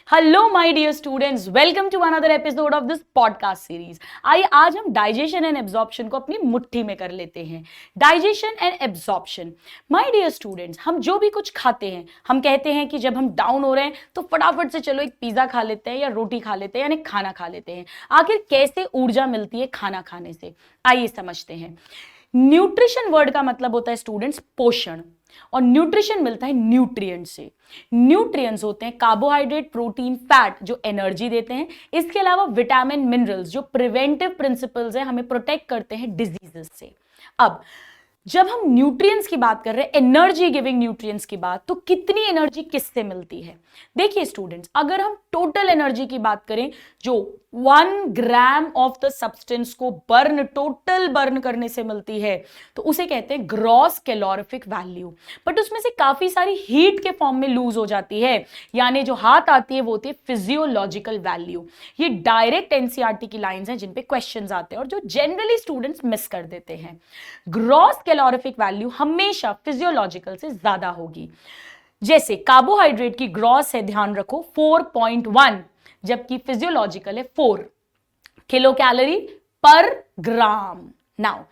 Hello my dear students, welcome to another episode of this podcast series. आइए आज हम digestion and absorption को अपनी मुट्ठी में कर लेते हैं। Digestion and absorption. My dear students, हम जो भी कुछ खाते हैं, हम कहते हैं कि जब हम डाउन हो रहे हैं तो फटाफट से चलो एक पिज्जा खा लेते हैं या रोटी खा लेते हैं यानी खाना खा लेते हैं। आखिर कैसे ऊर्जा मिलती है खाना खाने से, आइए समझते हैं। न्यूट्रिशन वर्ड का मतलब होता है स्टूडेंट्स पोषण, और न्यूट्रिशन मिलता है न्यूट्रिएंट से। न्यूट्रिएंट्स होते हैं कार्बोहाइड्रेट, प्रोटीन, फैट जो एनर्जी देते हैं। इसके अलावा विटामिन, मिनरल्स जो प्रिवेंटिव प्रिंसिपल्स हैं, हमें प्रोटेक्ट करते हैं डिजीजेस से। अब जब हम न्यूट्रिएंट्स की बात कर रहे हैं, एनर्जी गिविंग न्यूट्रिएंट्स की बात, तो कितनी एनर्जी किससे मिलती है? देखिए स्टूडेंट्स, अगर हम टोटल एनर्जी की बात करें, जो 1 ग्राम ऑफ द सब्सटेंस को टोटल बर्न करने से मिलती है, तो उसे कहते हैं ग्रॉस कैलोरीफिक वैल्यू। बट उसमें से काफी सारी हीट के फॉर्म में लूज हो जाती है, यानी जो हाथ आती है वो होती है फिजियोलॉजिकल वैल्यू। ये डायरेक्ट एनसीईआरटी की लाइंस हैं जिन पे क्वेश्चंस आते हैं और जो जनरली स्टूडेंट्स मिस कर देते हैं। ग्रॉस कैलोरीफिक वैल्यू हमेशा फिजियोलॉजिकल से ज्यादा होगी। जैसे कार्बोहाइड्रेट की ग्रॉस है, ध्यान रखो 4.1, जबकि फिजियोलॉजिकल है 4 किलो कैलोरी पर ग्राम। नाउ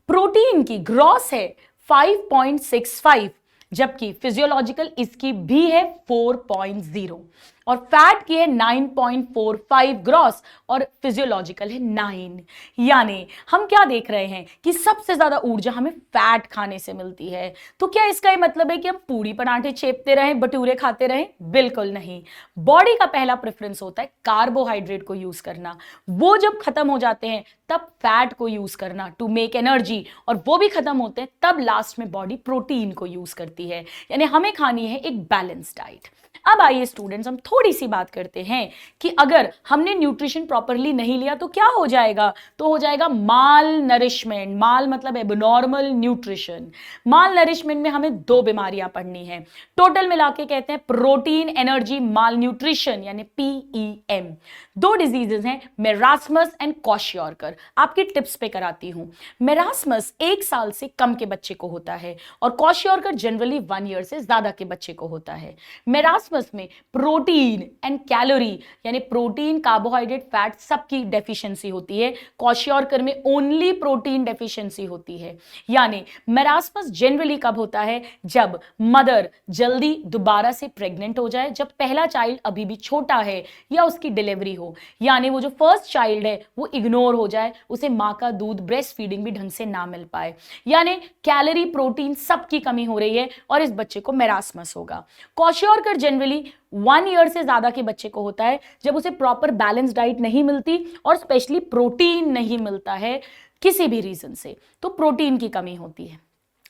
प्रोटीन की ग्रॉस है 5.65, जबकि फिजियोलॉजिकल इसकी भी है 4.0, और फैट की है 9.45 ग्रॉस और फिजियोलॉजिकल है 9। यानी हम क्या देख रहे हैं कि सबसे ज्यादा ऊर्जा हमें फैट खाने से मिलती है। तो क्या इसका ये मतलब है कि हम पूरी पराठे चेपते रहें, भटूरे खाते रहें? बिल्कुल नहीं। बॉडी का पहला प्रेफरेंस होता है कार्बोहाइड्रेट को यूज करना, वो जब खत्म हो जाते हैं तब फैट को यूज करना टू मेक एनर्जी, और वो भी खत्म होते हैं तब लास्ट में बॉडी प्रोटीन को यूज करती है। यानी हमें खानी है एक बैलेंस डाइट। अब आइए स्टूडेंट्स, हम थोड़ी सी बात करते हैं कि अगर हमने न्यूट्रिशन प्रॉपरली नहीं लिया तो क्या हो जाएगा? तो हो जाएगा माल नरिशमेंट। माल मतलब एबनॉर्मल न्यूट्रिशन। माल नरिशमेंट में हमें 2 बीमारियां पढ़नी है, टोटल मिला के कहते हैं प्रोटीन एनर्जी माल न्यूट्रिशन, यानी PEM। 2 डिजीजेस हैं, मेरास्मस एंड क्वाशियोरकर। आपकी टिप्स पे कराती हूं। मेरास्मस 1 साल से कम के बच्चे को होता है और क्वाशियोरकर जनरली 1 ईयर से ज्यादा के बच्चे को होता है। मेरास्मस में प्रोटीन एंड कैलोरी यानी प्रोटीन, कार्बोहाइड्रेट, फैट सबकी डेफिशिएंसी होती है। क्वाशियोरकर में ओनली प्रोटीन डेफिशिएंसी होती है। यानी मेरास्मस जनरली कब होता है? जब मदर जल्दी दोबारा से प्रेग्नेंट हो जाए, जब पहला चाइल्ड अभी भी छोटा है या उसकी डिलीवरी हो, यानी वो जो फर्स्ट चाइल्ड है वो इग्नोर हो जाए, उसे मां का दूध, ब्रेस्ट फीडिंग भी ढंग से ना मिल पाए, यानी कैलोरी, प्रोटीन सबकी कमी हो रही है और इस बच्चे को मेरास्मस होगा। क्वाशियोरकर जनरली 1 ईयर से ज्यादा के बच्चे को होता है, जब उसे प्रॉपर बैलेंस डाइट नहीं मिलती और स्पेशली प्रोटीन नहीं मिलता है किसी भी रीजन से, तो प्रोटीन की कमी होती है।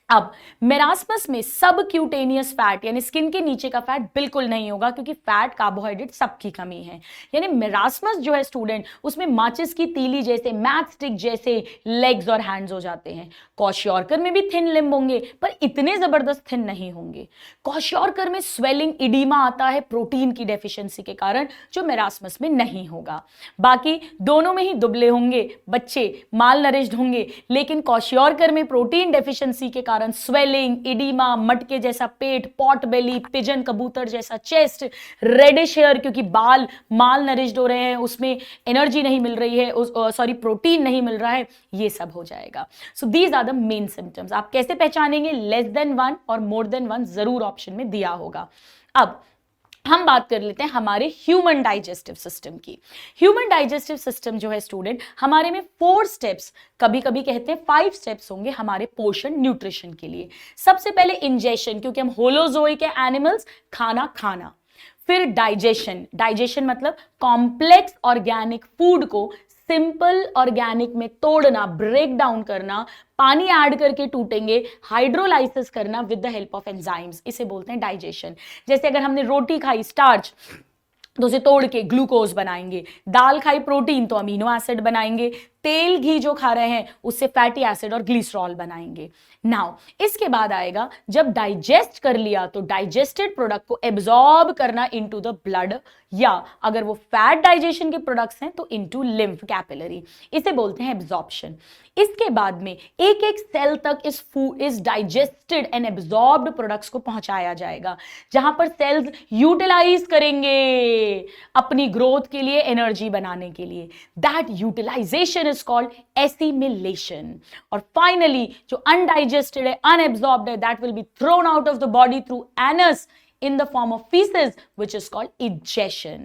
अब मेरास्मस में सब क्यूटेनियस फैट यानी स्किन के नीचे का फैट बिल्कुल नहीं होगा, क्योंकि फैट, कार्बोहाइड्रेट सबकी कमी है। यानी मेरास्मस जो है स्टूडेंट, उसमें माचिस की तीली जैसे, मैच स्टिक जैसे लेग्स और हैंड्स हो जाते हैं। क्वाशियोरकर में भी थिन लिम्ब होंगे पर इतने जबरदस्त थिन नहीं होंगे। क्वाशियोरकर में स्वेलिंग, इडीमा आता है प्रोटीन की डेफिशिएंसी के कारण, जो मेरास्मस में नहीं होगा। बाकी दोनों में ही दुबले होंगे बच्चे, माल नरिश्ड होंगे, लेकिन क्वाशियोरकर में प्रोटीन डेफिशिएंसी के स्वेलिंग, इडीमा, मटके जैसा पेट, पॉट बेली, पिजन कबूतर जैसा चेस्ट, रेडिश हेयर क्योंकि बाल माल नरिश्ड हो रहे हैं, उसमें एनर्जी नहीं मिल रही है, प्रोटीन नहीं मिल रहा है, ये सब हो जाएगा। So these are the main symptoms. आप कैसे पहचानेंगे? लेस देन 1 और मोर देन 1 जरूर ऑप्शन में दिया होगा। अब हम बात कर लेते हैं हमारे ह्यूमन डाइजेस्टिव सिस्टम की। ह्यूमन डाइजेस्टिव सिस्टम जो है स्टूडेंट, हमारे में 4 स्टेप्स, कभी कभी कहते हैं 5 स्टेप्स होंगे हमारे पोषण, न्यूट्रिशन के लिए। सबसे पहले इंजेशन, क्योंकि हम होलोजोइक है एनिमल्स, खाना खाना। फिर डाइजेशन, डाइजेशन मतलब कॉम्प्लेक्स ऑर्गेनिक फूड को सिंपल ऑर्गेनिक में तोड़ना, ब्रेक डाउन करना, पानी ऐड करके टूटेंगे, हाइड्रोलाइसिस करना with the help of enzymes, इसे बोलते हैं डाइजेशन। जैसे अगर हमने रोटी खाई स्टार्च तो उसे तोड़ के ग्लूकोज बनाएंगे, दाल खाई प्रोटीन तो अमीनो एसिड बनाएंगे, तेल घी जो खा रहे हैं उससे फैटी एसिड और ग्लिसरॉल बनाएंगे। नाउ इसके बाद आएगा जब डाइजेस्ट कर लिया तो डाइजेस्टेड प्रोडक्ट को एब्जॉर्ब करना इनटू द ब्लड, या अगर वो फैट डाइजेशन के प्रोडक्ट्स हैं तो इनटू लिम्फ कैपिलरी, इसे बोलते हैं एब्जॉर्प्शन। इसके बाद में एक एक सेल तक इस डाइजेस्टेड एंड एब्जॉर्ब्ड प्रोडक्ट्स को पहुंचाया जाएगा, जहां पर सेल्स यूटिलाइज करेंगे अपनी ग्रोथ के लिए, एनर्जी बनाने के लिए। That utilization is called assimilation. और फाइनली जो अनडाइजेस्टेड है, अनएब्जॉर्ब्ड है, that will be thrown out of the body through anus in the form of feces, which is called egestion.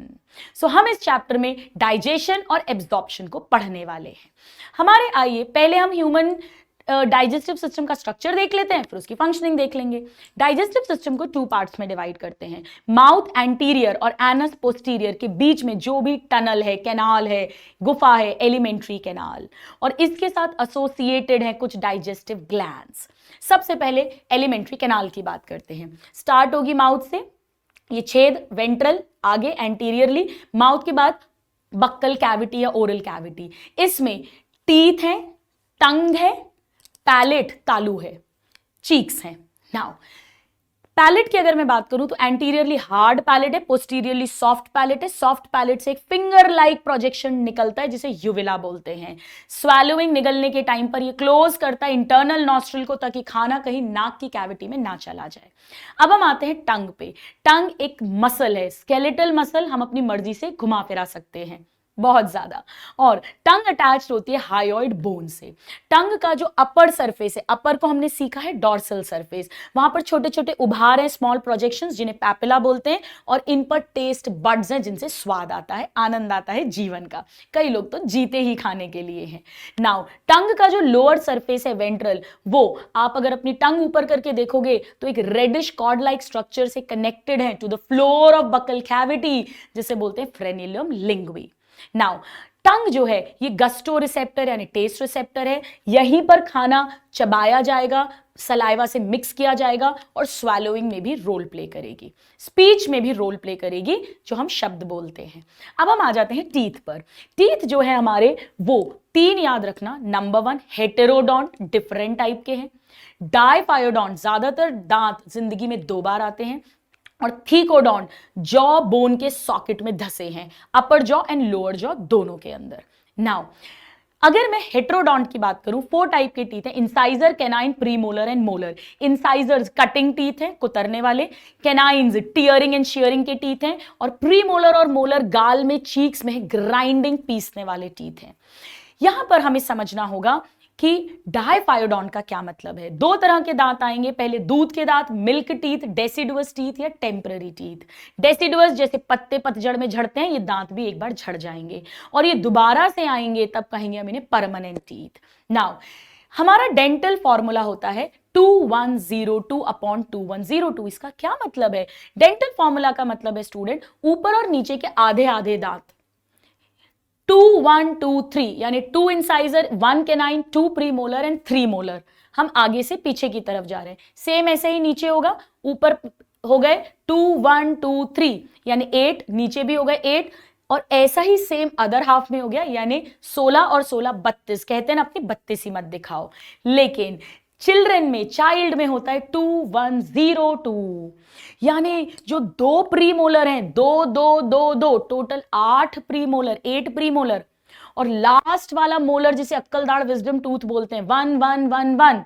So हम इस चैप्टर में डाइजेशन और एब्जॉर्प्शन को पढ़ने वाले हैं। हमारे आइए पहले हम ह्यूमन डाइजेस्टिव सिस्टम का स्ट्रक्चर देख लेते हैं, फिर उसकी फंक्शनिंग देख लेंगे। डाइजेस्टिव सिस्टम को 2 पार्ट्स में डिवाइड करते हैं। माउथ एंटीरियर और एनस पोस्टीरियर के बीच में जो भी टनल है, कैनाल है, गुफा है, एलिमेंट्री कैनाल, और इसके साथ एसोसिएटेड है कुछ डाइजेस्टिव ग्लैंड्स। सबसे पहले एलिमेंट्री कैनाल की बात करते हैं। स्टार्ट होगी माउथ से, ये छेद वेंट्रल, आगे एंटीरियरली, माउथ के बाद बक्कल कैविटी या ओरल कैविटी। इसमें टीथ है, टंग है, पैलेट तालू है, चीक्स हैं। नाउ पैलेट की अगर मैं बात करूं तो एंटीरियरली हार्ड पैलेट है, पोस्टीरियरली सॉफ्ट पैलेट है। सॉफ्ट पैलेट से एक फिंगर लाइक प्रोजेक्शन निकलता है जिसे यूविला बोलते हैं। स्वैलोइंग निगलने के टाइम पर ये क्लोज करता है इंटरनल नॉस्ट्रिल को, ताकि खाना कहीं नाक की कैविटी में ना चला जाए। अब हम आते हैं टंग पे। टंग एक मसल है, स्केलेटल मसल, हम अपनी मर्जी से घुमा फिरा सकते हैं बहुत ज्यादा, और टंग अटैच्ड होती है हायोइड बोन से। टंग का जो अपर सरफेस है, अपर को हमने सीखा है डॉर्सल सरफेस, वहां पर छोटे छोटे उभार हैं, स्मॉल प्रोजेक्शंस, जिन्हें पैपिला बोलते हैं, और इन पर टेस्ट बड्स हैं जिनसे स्वाद आता है, आनंद आता है जीवन का। कई लोग तो जीते ही खाने के लिए हैं। नाउ टंग का जो लोअर सरफेस है वेंट्रल, वो आप अगर अपनी टंग ऊपर करके देखोगे तो एक रेडिश कॉर्ड लाइक स्ट्रक्चर से कनेक्टेड है to the floor of buccal cavity, जिसे बोलते हैं फ्रेनिलम लिंग्वी। नाउ टंग जो है ये गस्टो रिसेप्टर यानी टेस्ट रिसेप्टर है, यहीं पर खाना चबाया जाएगा, सलाइवा से मिक्स किया जाएगा, और स्वैलोइंग में भी रोल प्ले करेगी, स्पीच में भी रोल प्ले करेगी, जो हम शब्द बोलते हैं। अब हम आ जाते हैं टीथ पर। टीथ जो है हमारे, वो 3 याद रखना। नंबर 1 हेटेरोडोंट, डिफरेंट टाइप के हैं। डाइफायोडोंट, ज्यादातर दांत जिंदगी में 2 बार आते हैं। और थीकोडोंट, जॉ बोन के सॉकेट में धसे हैं, अपर जॉ एंड लोअर जॉ दोनों के अंदर। नाउ अगर मैं हेट्रोडोंट की बात करूं, 4 टाइप के टीथ हैं, incisor, canine, premolar and molar. Incisors cutting teeth हैं, कुतरने वाले। कैनाइन्स टीयरिंग एंड शेयरिंग के टीथ हैं, और प्रीमोलर और मोलर गाल में, चीक्स में ग्राइंडिंग, पीसने वाले टीथ हैं। यहां पर हमें समझना होगा कि डाइफायोडोंट का क्या मतलब है। 2 तरह के दांत आएंगे, पहले दूध के दांत, मिल्क टीथ, डेसिडुअस टीथ या टेम्पररी टीथ। डेसिडुअस जैसे पत्ते पतझड़ में झड़ते हैं, ये दांत भी एक बार झड़ जाएंगे, और ये दोबारा से आएंगे, तब कहेंगे हम इन्हें परमानेंट टीथ। नाउ हमारा डेंटल फॉर्मूला होता है 2102/2102। इसका क्या मतलब है? डेंटल फॉर्मूला का मतलब है स्टूडेंट, ऊपर और नीचे के आधे आधे दांत, 2 1 2 3, यानी 2 incisor, 1 canine, 2 premolar and 3 molar. हम आगे से पीछे की तरफ जा रहे हैं, सेम ऐसे ही नीचे होगा, ऊपर हो गए 2 1 2 3 यानी 8, नीचे भी हो गए 8, और ऐसा ही सेम अदर हाफ में हो गया, यानी 16 और 16 32। कहते हैं ना अपनी बत्तीसी मत दिखाओ, लेकिन चिल्ड्रन में, चाइल्ड में होता है 2102, यानी जो 2 प्रीमोलर हैं, 2 2 2 2, टोटल 8 प्रीमोलर, 8 प्रीमोलर, और लास्ट वाला मोलर जिसे अक्कलदाढ़ विजडम टूथ बोलते हैं 1 1 1 1,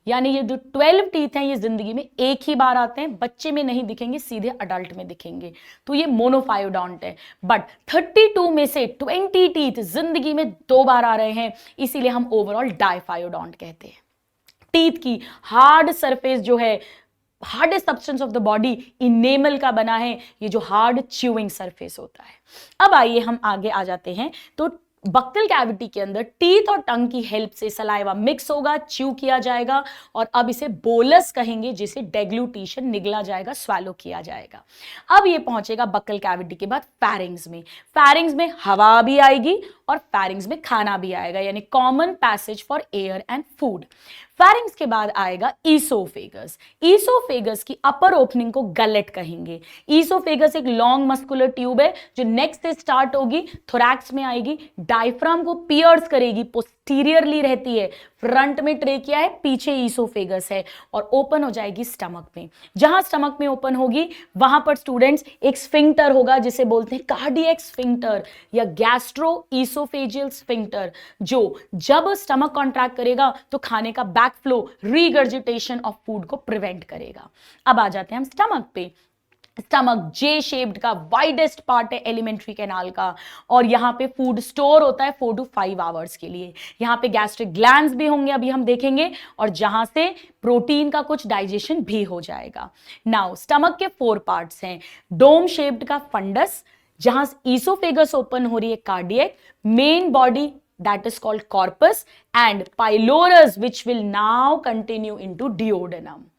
यानी ये जो 12 टीथ हैं ये जिंदगी में एक ही बार आते हैं, बच्चे में नहीं दिखेंगे, सीधे अडल्ट में दिखेंगे, तो ये मोनोफायोडोंट है। बट 32 में से 20 टीथ जिंदगी में 2 बार आ रहे हैं, इसीलिए हम ओवरऑल डाइफायोडोंट कहते हैं। टीथ की हार्ड सरफेस जो है, hardest substance of the body, enamel का बना है, ये जो हार्ड च्यूइंग सरफेस होता है। अब आइए हम आगे आ जाते हैं, तो बक्कल कैविटी के अंदर टीथ और टंग की हेल्प से सलाइवा मिक्स होगा, च्यू किया जाएगा, और अब इसे बोलस कहेंगे, जिसे डेग्लूटिशन, निगला जाएगा, स्वैलो किया जाएगा। अब ये पहुंचेगा बक्कल कैविटी के बाद फैरिंग्स में। फैरिंग्स में हवा भी आएगी और फैरिंग्स में खाना भी आएगा, यानी common passage for air and food. फैरिंग्स के बाद आएगा ईसोफेगस। ईसोफेगस की अपर ओपनिंग को गलेट कहेंगे। ईसोफेगस एक लॉन्ग मस्कुलर ट्यूब है जो नेक से स्टार्ट होगी, थोरैक्स में आएगी, डायफ्राम को पियर्स करेगी, पोस्टीरियरली रहती है, फ्रंट में ट्रेकिया है, पीछे ईसोफेगस है और ओपन हो जाएगी स्टमक में। जहां स्टमक में ओपन होगी वहां पर स्टूडेंट्स एक स्फिंक्टर होगा जिसे बोलते हैं कार्डियक स्फिंक्टर या गैस्ट्रो ईसोफेजियल स्फिंक्टर, जो जब स्टमक कॉन्ट्रैक्ट करेगा तो खाने का back flow, regurgitation of food को प्रिवेंट करेगा। अब आ जाते हैं हम स्टमक पे। स्टमक जे शेप्ड का वाइडेस्ट पार्ट है एलिमेंट्री कैनाल का, और यहाँ पे फूड स्टोर होता है 4 to 5 आवर्स के लिए। यहाँ पे गैस्ट्रिक ग्लैंड्स भी होंगे, अभी हम देखेंगे, और जहां से प्रोटीन का कुछ डाइजेशन भी हो जाएगा। नाउ स्टमक के 4 पार्ट्स हैं। डोम शेप्ड का फंडस, जहां ईसोफेगस ओपन हो रही है, cardiac, main body that is called corpus, and pylorus which will now continue into duodenum।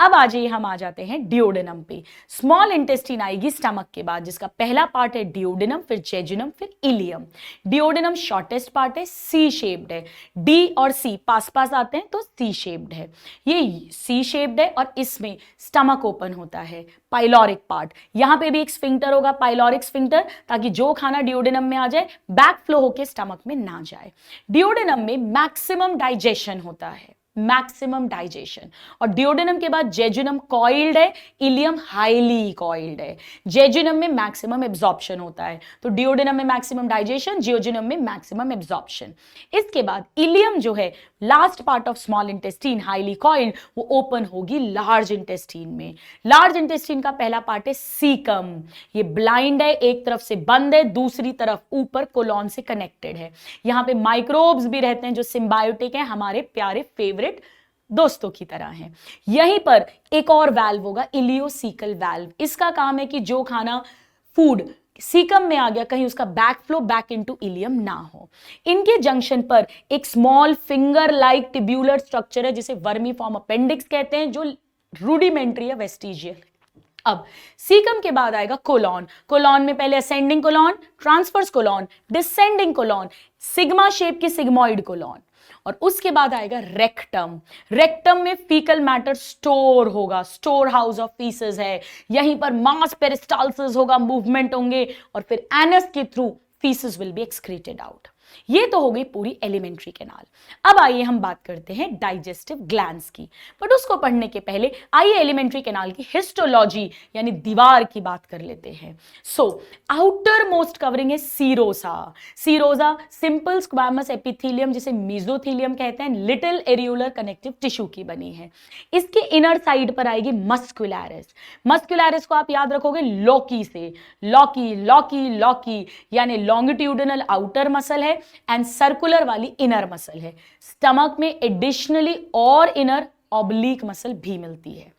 अब हम आ जाते हैं डिओडेनम पे। स्मॉल इंटेस्टाइन आएगी स्टमक के बाद, जिसका पहला पार्ट है डिओडेनम, फिर जेजुनम, फिर इलियम। डिओडेनम शॉर्टेस्ट पार्ट है, सी शेप्ड है। डी और सी पास पास आते हैं तो सी शेप्ड है। ये सी शेप्ड है और इसमें स्टमक ओपन होता है। पाइलोरिक पार्ट, यहां पे भी एक स्फिंक्टर होगा, पाइलोरिक स्फिंक्टर, ताकि जो खाना डिओडेनम में आ जाए बैक फ्लो होके स्टमक में ना जाए। डिओडेनम में मैक्सिमम डाइजेशन होता है, मैक्सिमम डाइजेशन। और डिओडेनम के बाद जेजुनम कॉइल्ड है, इलियम हाईली कॉइल्ड है। जेजुनम में मैक्सिमम एब्जॉर्प्शन होता है, तो डिओडेनम में मैक्सिमम डाइजेशन, जियोजुनम में मैक्सिमम एब्जॉर्प्शन। इसके बाद इलियम जो है last part of small intestine, highly coiled, वो ओपन होगी लार्ज इंटेस्टीन में। लार्ज इंटेस्टीन का पहला पार्ट है सीकम, ये ब्लाइंड है, एक तरफ से बंद है, दूसरी तरफ ऊपर कोलॉन से कनेक्टेड है। यहां पे माइक्रोब्स भी रहते हैं जो सिम्बायोटिक हैं, हमारे प्यारे फेवरेट दोस्तों की तरह हैं। यहीं पर एक और वाल्व होगा, इलियोसीकल वाल्व। इसका काम है कि जो खाना फूड सीकम में आ गया, कहीं उसका back flow back into ileum ना हो। इनके जंक्शन पर एक small finger like tubular structure है जिसे वर्मीफॉर्म अपेंडिक्स कहते हैं, जो रूडिमेंट्री या वेस्टिजियल। अब सीकम के बाद आएगा कोलॉन। कोलॉन में पहले ascending colon, transverse colon, descending colon, sigma shape की सिग्मोइड कोलॉन, और उसके बाद आएगा रेक्टम। रेक्टम में फीकल मैटर स्टोर होगा, स्टोर हाउस ऑफ फीसेस है। यहीं पर मास पेरिस्टाल्सिस होगा, मूवमेंट होंगे, और फिर एनस के through faeces will be excreted out. ये तो हो गई पूरी एलिमेंट्री कैनाल। अब आइए हम बात करते हैं डाइजेस्टिव ग्लैंड्स की, बट उसको पढ़ने के पहले आइए एलिमेंट्री कैनाल की हिस्टोलॉजी यानी दीवार की बात कर लेते हैं। सो आउटर मोस्ट कवरिंग है serosa. Serosa simple squamous epithelium, जिसे मेसोथेलियम कहते हैं, लिटिल एरियोलर कनेक्टिव टिश्यू की बनी है। इसके इनर साइड पर आएगी मस्कुलैरिस। मस्कुलैरिस को आप याद रखोगे लॉकी से, लॉकी लॉकी लॉकी, यानी लॉन्गिट्यूडिनल आउटर मसल है एंड सर्कुलर वाली इनर मसल है। स्टमक में एडिशनली और इनर ऑब्लिक मसल भी मिलती है।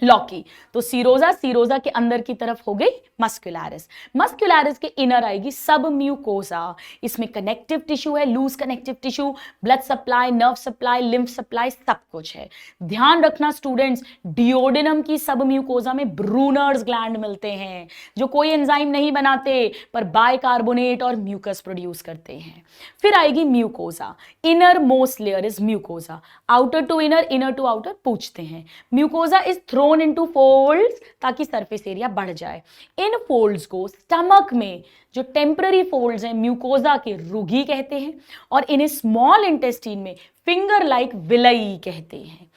लॉकी तो सीरोजा, सीरोजा के अंदर की तरफ हो गई मस्कुलैरिस। मस्कुलैरिस के इनर आएगी सब म्यूकोसा। इसमें कनेक्टिव टिश्यू है, loose connective tissue, blood supply, nerve supply, lymph supply, सब कुछ है। ध्यान रखना स्टूडेंट्स, डिओडेनम की सब म्यूकोसा में ब्रूनर्स ग्लैंड मिलते हैं जो कोई एंजाइम नहीं बनाते पर बाइकार्बोनेट और म्यूकस प्रोड्यूस करते हैं। फिर आएगी mucosa. Innermost layer is mucosa, outer to inner, inner to outer पूछते हैं। Mucosa is thrown into folds ताकि सरफेस एरिया बढ़ जाए। इन फोल्ड्स को स्टमक में जो टेम्पररी फोल्ड्स हैं म्यूकोसा के रुगी कहते हैं, और इन्हें स्मॉल इंटेस्टीन में फिंगर लाइक विलई कहते हैं।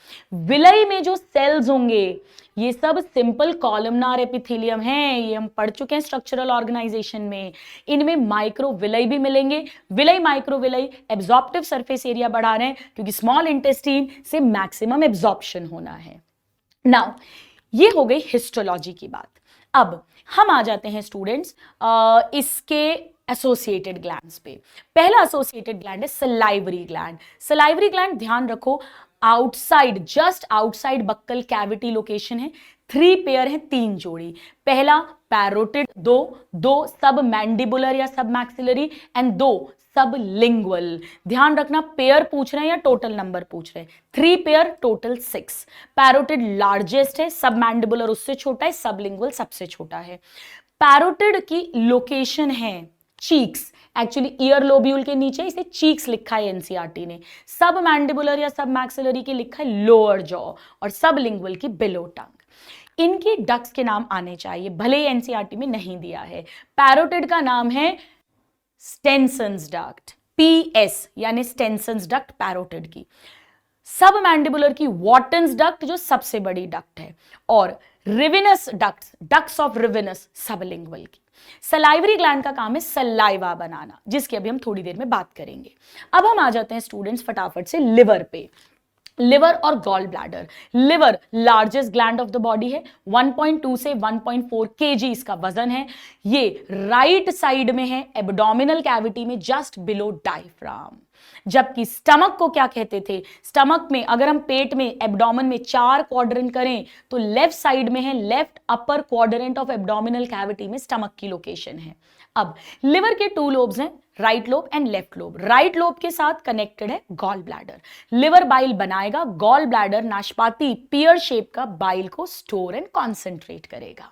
विलई में जो सेल्स होंगे ये सब सिंपल कॉलमनार एपिथेलियम हैं, ये हम पढ़ चुके हैं स्ट्रक्चरल ऑर्गेनाइजेशन में। इनमें माइक्रोविलई भी मिलेंगे। विलई माइक्रोविलई एब्जॉर्प्टिव सरफेस एरिया बढ़ा रहे हैं क्योंकि स्मॉल इंटेस्टीन से मैक्सिमम एब्जॉर्प्शन होना है। नाउ ये हो गई हिस्टोलॉजी की बात। अब हम आ जाते हैं स्टूडेंट्स इसके एसोसिएटेड ग्लैंड्स पे। पहला एसोसिएटेड ग्लैंड है सलाइवरी ग्लैंड। सलाइवरी ग्लैंड ध्यान रखो outside, just outside buccal cavity location है। 3 पेयर है, 3 जोड़ी। पहला पैरोटिड, दो सब मैंडिबुलर या सब मैक्सिलरी, एंड 2 सब लिंगुअल। ध्यान रखना पेयर पूछ रहे हैं या टोटल नंबर पूछ रहे हैं। 3 पेयर, टोटल 6। पैरोटिड लार्जेस्ट है, सब मैंडिबुलर उससे छोटा है, सब लिंगुअल सबसे छोटा है। पैरोटिड की लोकेशन है चीक्स, एक्चुअली ईयर लोब्यूल के नीचे इसे चीक्स लिखा है एनसीईआरटी ने। सब मैंडिबुलर या सब मैक्सिलरी की लिखा है लोअर जॉ और सब लिंगुअल की बिलो टंग। इनके डक्ट्स के नाम आने चाहिए, भले ही एनसीईआरटी में नहीं दिया है। पैरोटिड का नाम है स्टेनसन्स डक्ट, पीएस यानी स्टेनसन्स डक्ट पैरोटिड की। सब मैंडिबुलर की वॉटन्स डक्ट जो सबसे बड़ी डक्ट है, और Rivinus ducts, ducts of Rivinus sublingual की। सलाइवरी ग्लैंड का काम है सलाइवा बनाना, जिसकी अभी हम थोड़ी देर में बात करेंगे। अब हम आ जाते हैं स्टूडेंट्स फटाफट से लिवर पे। लिवर और gall bladder. Liver largest gland of the body है, 1.2 से 1.4 kg इसका वजन है। ये राइट साइड में है, एब्डोमिनल कैविटी में जस्ट बिलो डायफ्राम। जबकि स्टमक को क्या कहते थे, स्टमक में अगर हम पेट में एब्डोमेन में 4 क्वाड्रेंट करें तो लेफ्ट साइड में है, left upper quadrant of abdominal cavity में स्टमक की लोकेशन है। अब लिवर के 2 लोब्स हैं, right lobe and left lobe. Right lobe के साथ कनेक्टेड है गॉल ब्लैडर। लिवर बाइल बनाएगा, गॉल ब्लैडर नाशपाती पियर शेप का बाइल को स्टोर एंड कॉन्सेंट्रेट करेगा।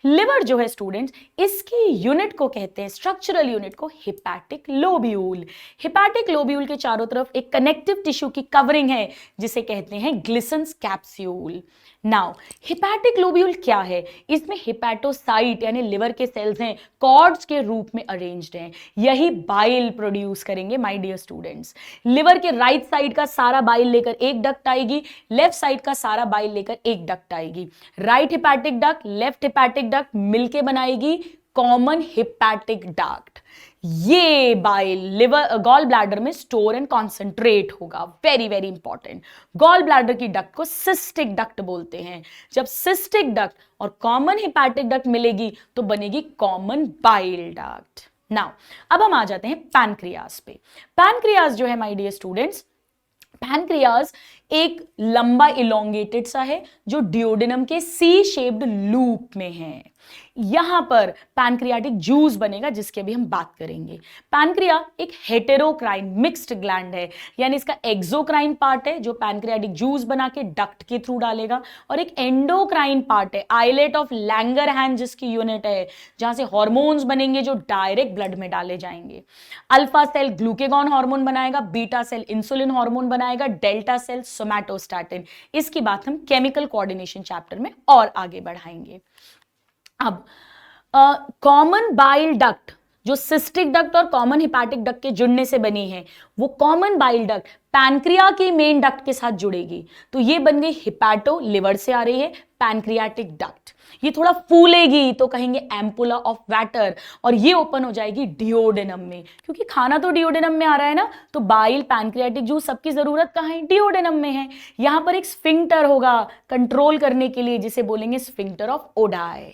लिवर जो है स्टूडेंट्स, इसकी यूनिट को कहते हैं, स्ट्रक्चरल यूनिट को हिपैटिक लोब्यूल। हिपैटिक लोब्यूल के चारों तरफ एक कनेक्टिव टिश्यू की कवरिंग है जिसे कहते हैं Glisson's capsule. Now hepatic lobule क्या है, इसमें हिपैटोसाइट यानी लिवर के सेल्स हैं, कॉर्ड्स के रूप में अरेंज्ड हैं, यही बाइल प्रोड्यूस करेंगे माय डियर स्टूडेंट्स। लिवर के राइट साइड का सारा बाइल लेकर एक डक्ट आएगी, लेफ्ट साइड का सारा बाइल लेकर एक डक्ट आएगी। Right hepatic duct, left hepatic duct मिलके बनाएगी कॉमन हिपैटिक डक्ट। ये बाइल लिवर गॉल ब्लैडर में स्टोर एंड कॉन्सेंट्रेट होगा। Very very important. Gall bladder की डक्ट को सिस्टिक डक्ट बोलते हैं। जब सिस्टिक डक्ट और कॉमन हिपैटिक डक्ट मिलेगी तो बनेगी कॉमन बाइल डक्ट। नाउ अब हम आ जाते हैं पैनक्रियाज पे। पैनक्रियाज जो है माय डियर स्टूडेंट्स, पैनक्रियाज एक लंबा इलोंगेटेड सा है जो डियोडेनम के सी शेप्ड लूप में है। यहां पर पैनक्रियाटिक जूस बनेगा जिसकी अभी हम बात करेंगे। पैनक्रिया एक हेटेरोक्राइन मिक्स्ड ग्लैंड है, यानी इसका एक्सोक्राइन पार्ट है जो पैनक्रियाटिक जूस बना के डक्ट के थ्रू डालेगा, और एक एंडोक्राइन पार्ट है, आइलेट ऑफ लैंगरहैंस जिसकी यूनिट है, जहां से हॉर्मोन्स बनेंगे जो डायरेक्ट ब्लड में डाले जाएंगे। अल्फा सेल ग्लूकेगॉन हार्मोन बनाएगा, बीटा सेल इंसुलिन हार्मोन बनाएगा, डेल्टा सेल सोमैटोस्टैटिन। इसकी बात हम केमिकल कोऑर्डिनेशन चैप्टर में और आगे बढ़ाएंगे। अब कॉमन बाइल डक्ट जो सिस्टिक डक्ट और कॉमन हिपैटिक डक्ट के जुड़ने से बनी है, वो कॉमन बाइल डक्ट पैनक्रिया की मेन डक्ट के साथ जुड़ेगी, तो ये बन गई हिपैटो, लिवर से आ रही है, पैनक्रियाटिक डक्ट। ये थोड़ा फूलेगी तो कहेंगे एम्पुला ऑफ वैटर, और ये ओपन हो जाएगी डियोडेनम में, क्योंकि खाना तो डियोडेनम में आ रहा है ना, तो बाइल पैनक्रियाटिक जूस सबकी जरूरत कहाँ है, डियोडेनम में है। यहां पर एक स्फिंक्टर होगा कंट्रोल करने के लिए जिसे बोलेंगे sphincter of Oddi.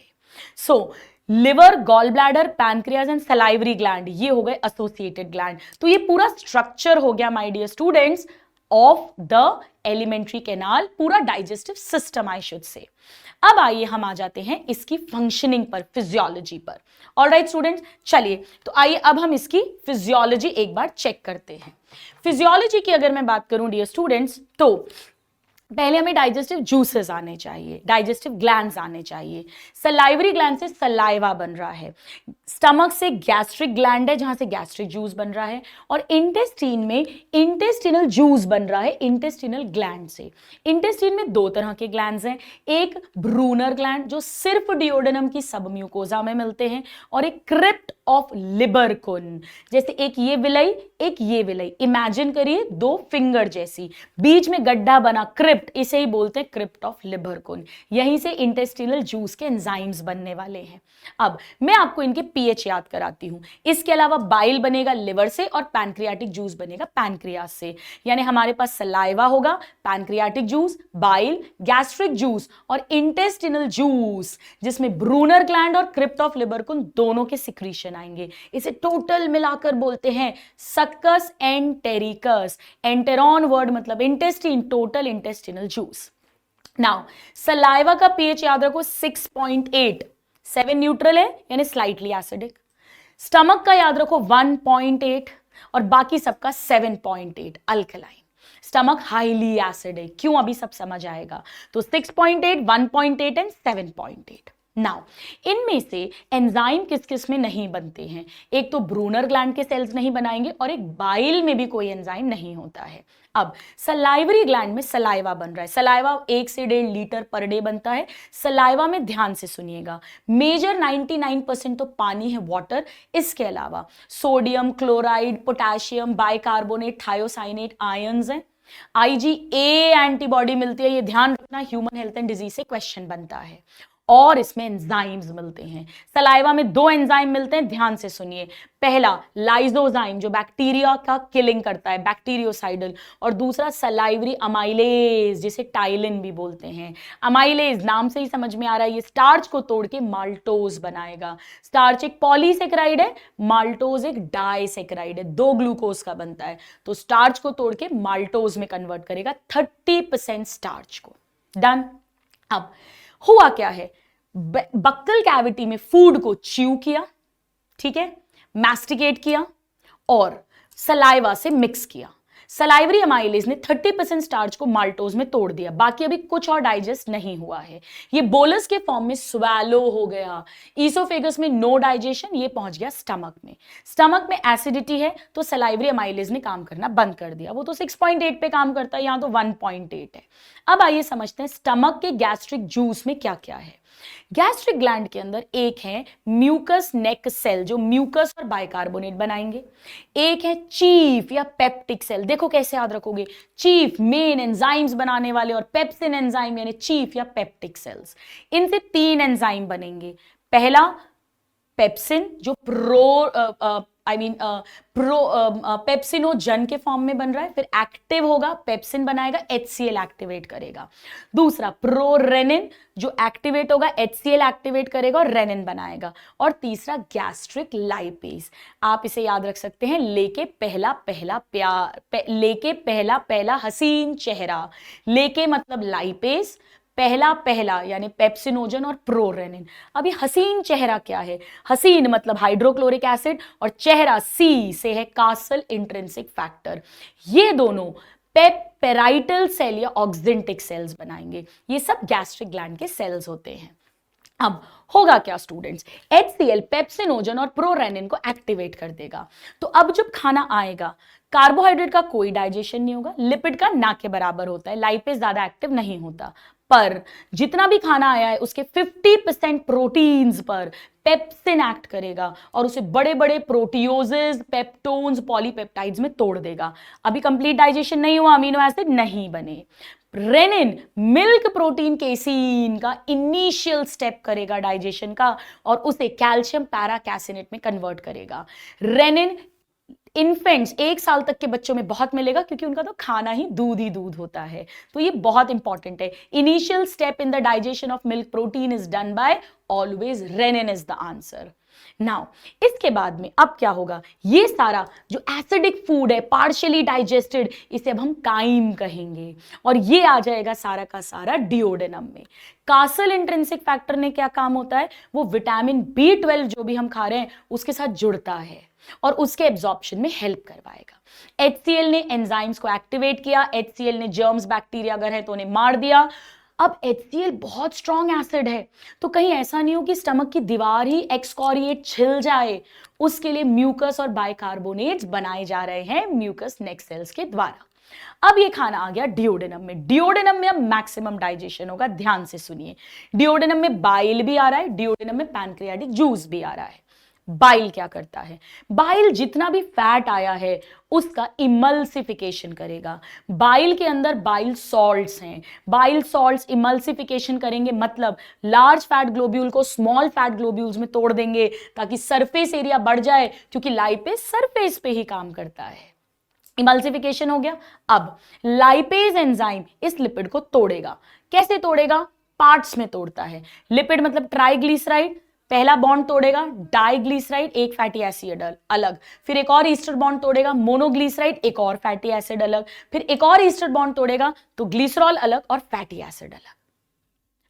So liver, gall bladder, pancreas and salivary gland, ये हो गए एसोसिएटेड ग्लैंड। तो ये पूरा स्ट्रक्चर हो गया my dear students of the alimentary canal, पूरा digestive system I should say. अब आइए हम आ जाते हैं इसकी फंक्शनिंग पर, फिजियोलॉजी पर। ऑलराइट स्टूडेंट्स, चलिए तो आइए अब हम इसकी फिजियोलॉजी एक बार चेक करते हैं। फिजियोलॉजी की अगर मैं बात करूं डियर स्टूडेंट्स, तो पहले हमें डाइजेस्टिव जूसेस आने चाहिए, डाइजेस्टिव ग्लैंड्स आने चाहिए। सलाइवरी ग्लैंड से सलाइवा बन रहा है, स्टमक से गैस्ट्रिक ग्लैंड है जहां से गैस्ट्रिक जूस बन रहा है, और इंटेस्टीन में इंटेस्टिनल जूस बन रहा है इंटेस्टिनल ग्लैंड से। इंटेस्टीन में 2 तरह के ग्लैंड्स हैं, एक ब्रूनर ग्लैंड जो सिर्फ डियोडेनम की सबम्यूकोजा में मिलते हैं, और एक क्रिप्ट ऑफ लिबरकुन, जैसे एक ये विलई एक ये विलई, इमेजिन करिए 2 फिंगर जैसी, बीच में गड्ढा बना क्रिप्ट, इसे ही बोलते हैं क्रिप्ट ऑफ लिबरकुन। यहीं से इंटेस्टिनल जूस के एंजाइम्स बनने वाले हैं। अब मैं आपको इनके पीएच याद कराती हूं। इसके अलावा बाइल बनेगा लिवर से और पैनक्रियाटिक जूस बनेगा पैनक्रियाज से, यानी हमारे पास सलाइवा होगा, pancreatic juice, bile, gastric juice और इंटेस्टिनल जूस, जिसमें ब्रूनर ग्लैंड और क्रिप्ट ऑफ लिबरकुन दोनों के सिक्रीशन आएंगे। इसे टोटल मिलाकर बोलते हैं सक्कस एंटेरिकस। एंटेरॉन वर्ड मतलब intestine, total intestinal juice. Now saliva का पीएच याद रखो 6.8, 7 न्यूट्रल है यानी स्लाइटली एसिडिक। स्टमक का याद रखो 1.8 और बाकी सबका 7.8 अल्कलाइन। स्टमक हाईली एसिड है, क्यों अभी सब समझ आएगा। तो 6.8, 1.8 एंड 7.8। नाउ इनमें से एंजाइम किस किस में नहीं बनते हैं? एक तो ब्रूनर ग्लैंड के सेल्स नहीं बनाएंगे और एक बाइल में भी कोई एंजाइम नहीं होता है। अब सलाइवरी ग्लैंड में सलाइवा बन रहा है। सलाइवा 1 से 1.5 लीटर पर डे बनता है। सलाइवा में ध्यान से सुनिएगा, मेजर 99% तो पानी है, वाटर। इसके अलावा sodium, chloride, potassium, bicarbonate, thiocyanate, ions हैं। IgA एंटीबॉडी मिलती है, ये ध्यान रखना, ह्यूमन हेल्थ एंड डिजीज से क्वेश्चन बनता है। और इसमें एंजाइम्स मिलते हैं। सलाइवा में 2 एंजाइम मिलते हैं, ध्यान से सुनिए। पहला लाइजोजाइम जो बैक्टीरिया का किलिंग करता है, बैक्टीरियोसाइडल, और दूसरा सलाइवरी अमाइलेज जिसे टाइलिन भी बोलते हैं। अमाइलेज नाम से ही समझ में आ रहा है, ये स्टार्च को तोड़ के माल्टोज बनाएगा। स्टार्च एक पॉलीसेकेराइड है, माल्टोज एक डाइसेकेराइड है, 2 ग्लूकोज का बनता है। तो स्टार्च को तोड़ के माल्टोज में कन्वर्ट करेगा 30% स्टार्च को। डन। अब हुआ क्या है, बक्कल कैविटी में फूड को च्यू किया, ठीक है, मैस्टिकेट किया और सलाइवा से मिक्स किया। सलाइवरी अमाइलेज ने 30% स्टार्च को माल्टोज में तोड़ दिया, बाकी अभी कुछ और डाइजेस्ट नहीं हुआ है। ये बोलस के फॉर्म में स्वेलो हो गया। ईसोफेगस में नो डाइजेशन, ये पहुंच गया स्टमक में। स्टमक में एसिडिटी है तो सलाइवरी अमाइलेज ने काम करना बंद कर दिया। वो तो 6.8 पे काम करता है, यहां तो 1.8 है। अब आइए समझते हैं स्टमक के गैस्ट्रिक जूस में क्या क्या है। गैस्ट्रिक ग्लैंड के अंदर एक है म्यूकस नेक सेल जो म्यूकस और बाइकार्बोनेट बनाएंगे। एक है चीफ या पेप्टिक सेल। देखो कैसे याद रखोगे, चीफ मेन एंजाइम्स बनाने वाले और पेप्सिन एंजाइम यानी चीफ या पेप्टिक सेल्स। इनसे 3 एंजाइम बनेंगे। पहला पेप्सिन जो पेप्सिनोजन के फॉर्म में बन रहा है, फिर एक्टिव होगा, पेप्सिन बनाएगा, HCl एक्टिवेट करेगा। दूसरा प्रोरेनिन जो एक्टिवेट होगा, HCl एक्टिवेट करेगा और रेनिन बनाएगा। और तीसरा गैस्ट्रिक लाइपेज। आप इसे याद रख सकते हैं, लेके पहला पहला प्यार, लेके पहला पहला हसीन चेहरा। लेके मतलब लाइपेज, पहला पहला यानी पेप्सिनोजन और प्रोरेनिन। अभी हसीन चेहरा क्या है? हसीन मतलब हाइड्रोक्लोरिक एसिड और चेहरा C से है कासल इंट्रिंसिक फैक्टर। ये दोनों पेराइटल सेल या ऑक्सिंटिक सेल्स बनाएंगे। ये सब गैस्ट्रिक ग्लैंड के सेल्स होते हैं। अब होगा क्या स्टूडेंट्स, HCl पेप्सिनोजन और प्रोरेनिन को एक्टिवेट कर देगा। तो अब जब खाना आएगा, कार्बोहाइड्रेट का कोई डाइजेशन नहीं होगा, लिपिड का ना के बराबर होता है, लाइपेज ज्यादा एक्टिव नहीं होता। पर जितना भी खाना आया है उसके 50% प्रोटीन्स पर पेप्सिन एक्ट करेगा और उसे बड़े बड़े प्रोटियोजेस, पेप्टोन्स, पॉलीपेप्टाइड्स में तोड़ देगा। अभी कंप्लीट डाइजेशन नहीं हुआ, अमीनो एसिड नहीं बने। रेनिन मिल्क प्रोटीन केसीन का इनिशियल स्टेप करेगा डाइजेशन का और उसे कैल्शियम पैराकैसिनेट में कन्वर्ट करेगा। रेनिन इन्फेंट्स 1 साल तक के बच्चों में बहुत मिलेगा क्योंकि उनका तो खाना ही दूध होता है, तो ये बहुत इंपॉर्टेंट है। Initial step in the digestion of milk protein is done by always rennin is the answer. Now इसके बाद में अब क्या होगा, ये सारा जो एसिडिक फूड है पार्शियली डाइजेस्टेड, इसे अब हम काइम कहेंगे और ये आ जाएगा सारा का सारा डिओडेनम में। कासल इंट्रिंसिक फैक्टर ने क्या काम होता है, वो विटामिन B12 जो भी हम खा रहे हैं उसके साथ जुड़ता है और उसके एब्जॉर्प्शन में हेल्प करवाएगा। HCl ने एंजाइम्स को एक्टिवेट किया, HCl ने जर्म्स बैक्टीरिया अगर है तो उन्हें मार दिया। अब HCl बहुत स्ट्रॉन्ग एसिड है, तो कहीं ऐसा नहीं हो कि स्टमक की दीवार ही एक्सकोरिएट छिल जाए, उसके लिए म्यूकस और बाइकार्बोनेट्स बनाए जा रहे हैं म्यूकस नेक सेल्स के द्वारा। अब ये खाना आ गया डिओडेनम में। डिओडेनम में अब मैक्सिमम डाइजेशन होगा, ध्यान से सुनिए। डिओडेनम में बाइल भी आ रहा है, डिओडेनम में पैनक्रियाटिक जूस भी आ रहा है। बाइल क्या करता है, बाइल जितना भी फैट आया है उसका इमल्सिफिकेशन करेगा। बाइल के अंदर बाइल सॉल्ट्स हैं, बाइल सॉल्ट्स इमल्सिफिकेशन करेंगे, मतलब लार्ज फैट ग्लोब्यूल को स्मॉल फैट ग्लोब्यूल्स में तोड़ देंगे ताकि सरफेस एरिया बढ़ जाए, क्योंकि लाइपेज सरफेस पे ही काम करता है। इमल्सिफिकेशन हो गया। अब लाइपेज एंजाइम इस लिपिड को तोड़ेगा। कैसे तोड़ेगा? पार्ट्स में तोड़ता है। लिपिड मतलब ट्राइग्लिसराइड, पहला बॉन्ड तोड़ेगा डाइग्लिसराइड, एक फैटी एसिड अलग, फिर एक और ईस्टर बॉन्ड तोड़ेगा मोनोग्लिसराइड, एक और फैटी एसिड अलग, फिर एक और ईस्टर बॉन्ड तोड़ेगा तो ग्लिसरॉल अलग और फैटी एसिड अलग।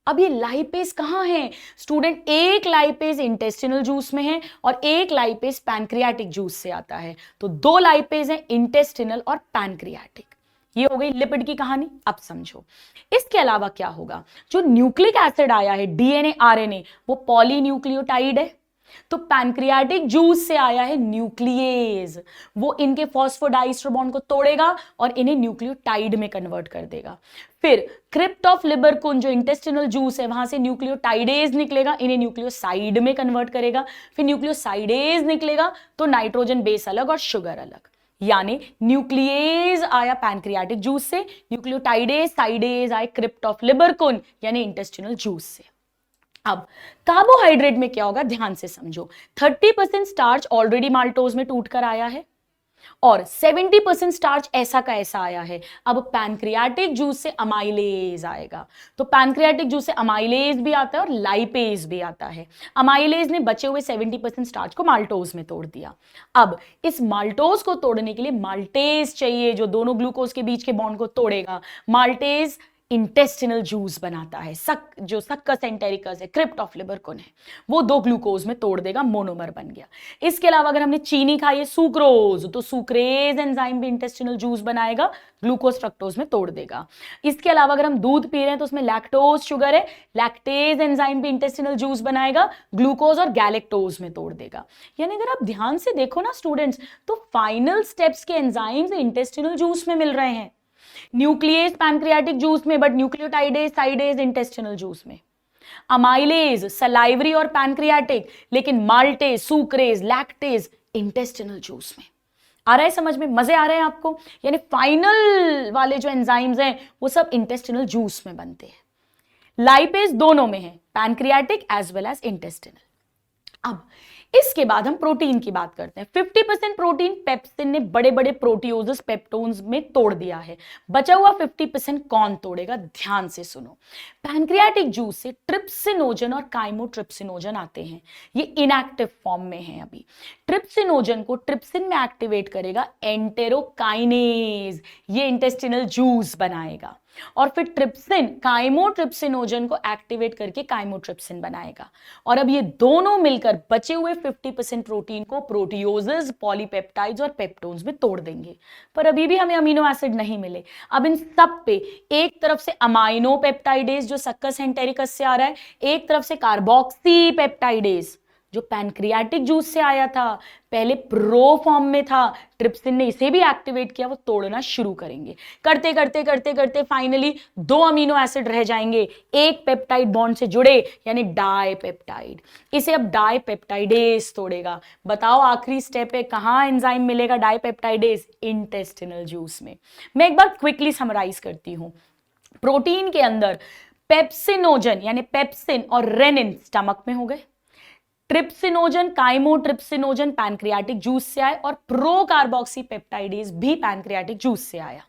अब ये लाइपेज कहां है स्टूडेंट? एक लाइपेज इंटेस्टिनल जूस में है और एक लाइपेज पैनक्रियाटिक जूस से आता है, तो 2 लाइपेज हैं, इंटेस्टिनल और पैनक्रियाटिक। ये हो गई लिपिड की कहानी। अब समझो इसके अलावा क्या होगा। जो न्यूक्लिक एसिड आया है डीएनए आरएनए, वो पॉलीन्यूक्लियोटाइड है। तो पैनक्रियाटिक जूस से आया है न्यूक्लियेज, वो इनके फॉस्फोडाइस्टर बॉन्ड को तोड़ेगा और इन्हें न्यूक्लियोटाइड में कन्वर्ट कर देगा। फिर क्रिप्ट ऑफ लिबरकुन जो इंटेस्टिनल जूस है, वहां से न्यूक्लियोटाइडेज निकलेगा, इन्हें न्यूक्लियोसाइड में कन्वर्ट करेगा। फिर न्यूक्लियोसाइडेज निकलेगा तो नाइट्रोजन बेस अलग और शुगर अलग, यानी न्यूक्लियेज आया पैनक्रियाटिक जूस से, न्यूक्लियोटाइडेज साइडेज आए क्रिप्ट ऑफ लिबरकुन यानी इंटेस्टिनल जूस से। अब कार्बोहाइड्रेट में क्या होगा, ध्यान से समझो। 30% स्टार्च ऑलरेडी माल्टोज में टूट कर आया है और 70% स्टार्च ऐसा का ऐसा आया है। अब पैनक्रियाटिक जूस से अमाइलेज आएगा, तो पैनक्रियाटिक जूस से अमाइलेज भी आता है और लाइपेज भी आता है। अमाइलेज ने बचे हुए 70% स्टार्च को माल्टोज में तोड़ दिया। अब इस माल्टोज को तोड़ने के लिए माल्टेज चाहिए, जो दोनों ग्लूकोज के बीच के बॉन्ड को तोड़ेगा। माल्टेज इंटेस्टिनल जूस बनाता है, जो सक्कस एंटेरिकस है, क्रिप्ट ऑफ लिबरकुन है, वो दो ग्लूकोज में तोड़ देगा, मोनोमर बन गया। इसके अलावा अगर हमने चीनी खाई है सुक्रोज, तो सुक्रेज एंजाइम भी इंटेस्टिनल जूस बनाएगा, ग्लूकोज फ्रक्टोज में तोड़ देगा। इसके अलावा अगर हम दूध पी रहे हैं तो उसमें लैक्टोज शुगर है, लैक्टेज एंजाइम भी इंटेस्टिनल जूस बनाएगा, ग्लूकोज और गैलेक्टोज में तोड़ देगा। यानी अगर आप ध्यान से देखो ना स्टूडेंट्स, तो फाइनल स्टेप्स के एंजाइम्स इंटेस्टिनल जूस में मिल रहे हैं। न्यूक्लियस पैनक्रियाटिक जूस में, बट न्यूक्लियोटाइडेज साइडेज इंटेस्टिनल जूस में। अमाइलेज सलाइवरी और पैनक्रियाटिक, लेकिन maltase sucrase lactase intestinal juice में। आ रहा है समझ में, मजे आ रहे हैं आपको। यानी फाइनल वाले जो एंजाइम्स हैं वो सब इंटेस्टिनल जूस में बनते हैं। लाइपेज दोनों में है, pancreatic as well as intestinal. अब इसके बाद हम प्रोटीन की बात करते हैं। 50% प्रोटीन पेप्सिन ने बड़े बड़े प्रोटियोजेस पेप्टोन्स में तोड़ दिया है। बचा हुआ 50% कौन तोड़ेगा, ध्यान से सुनो। पैनक्रियाटिक जूस से ट्रिप्सिनोजन और काइमोट्रिप्सिनोजन आते हैं, ये इनएक्टिव फॉर्म में है अभी। ट्रिप्सिनोजन को ट्रिप्सिन में एक्टिवेट करेगा एंटेरोकाइनेज, ये इंटेस्टिनल जूस बनाएगा। और फिर ट्रिप्सिन काइमोट्रिप्सिनोजन को एक्टिवेट करके काइमोट्रिप्सिन बनाएगा। और अब ये दोनों मिलकर बचे हुए 50% प्रोटीन को प्रोटियोजेस, पॉलीपेप्टाइड्स और पेप्टोन्स में तोड़ देंगे। पर अभी भी हमें अमीनो एसिड नहीं मिले। अब इन सब पे एक तरफ से अमाइनो पेप्टाइडेज जो सक्कस एंटेरिकस से आ रहा है, एक तरफ से कार्बोक्सी पेप्टाइडेज जो पैनक्रियाटिक जूस से आया था, पहले प्रो फॉर्म में था, ट्रिप्सिन ने इसे भी एक्टिवेट किया, वो तोड़ना शुरू करेंगे। करते करते करते करते फाइनली 2 अमीनो एसिड रह जाएंगे, एक पेप्टाइड बॉन्ड से जुड़े, यानी डाइपेप्टाइड। इसे अब डाइपेप्टाइडेज तोड़ेगा। बताओ आखिरी स्टेप है, कहां एंजाइम मिलेगा डाइपेप्टाइडेज, इंटेस्टिनल जूस में। मैं एक बार क्विकली समराइज करती हूं। प्रोटीन के अंदर पेप्सिनोजन यानी पेप्सिन और रेनिन स्टमक में हो गए, ट्रिप्सिनोजन काइमोट्रिप्सिनोजन पैनक्रियाटिक जूस से आए, और प्रो कार्बोक्सी पेप्टाइडेज भी पैनक्रियाटिक जूस से आया।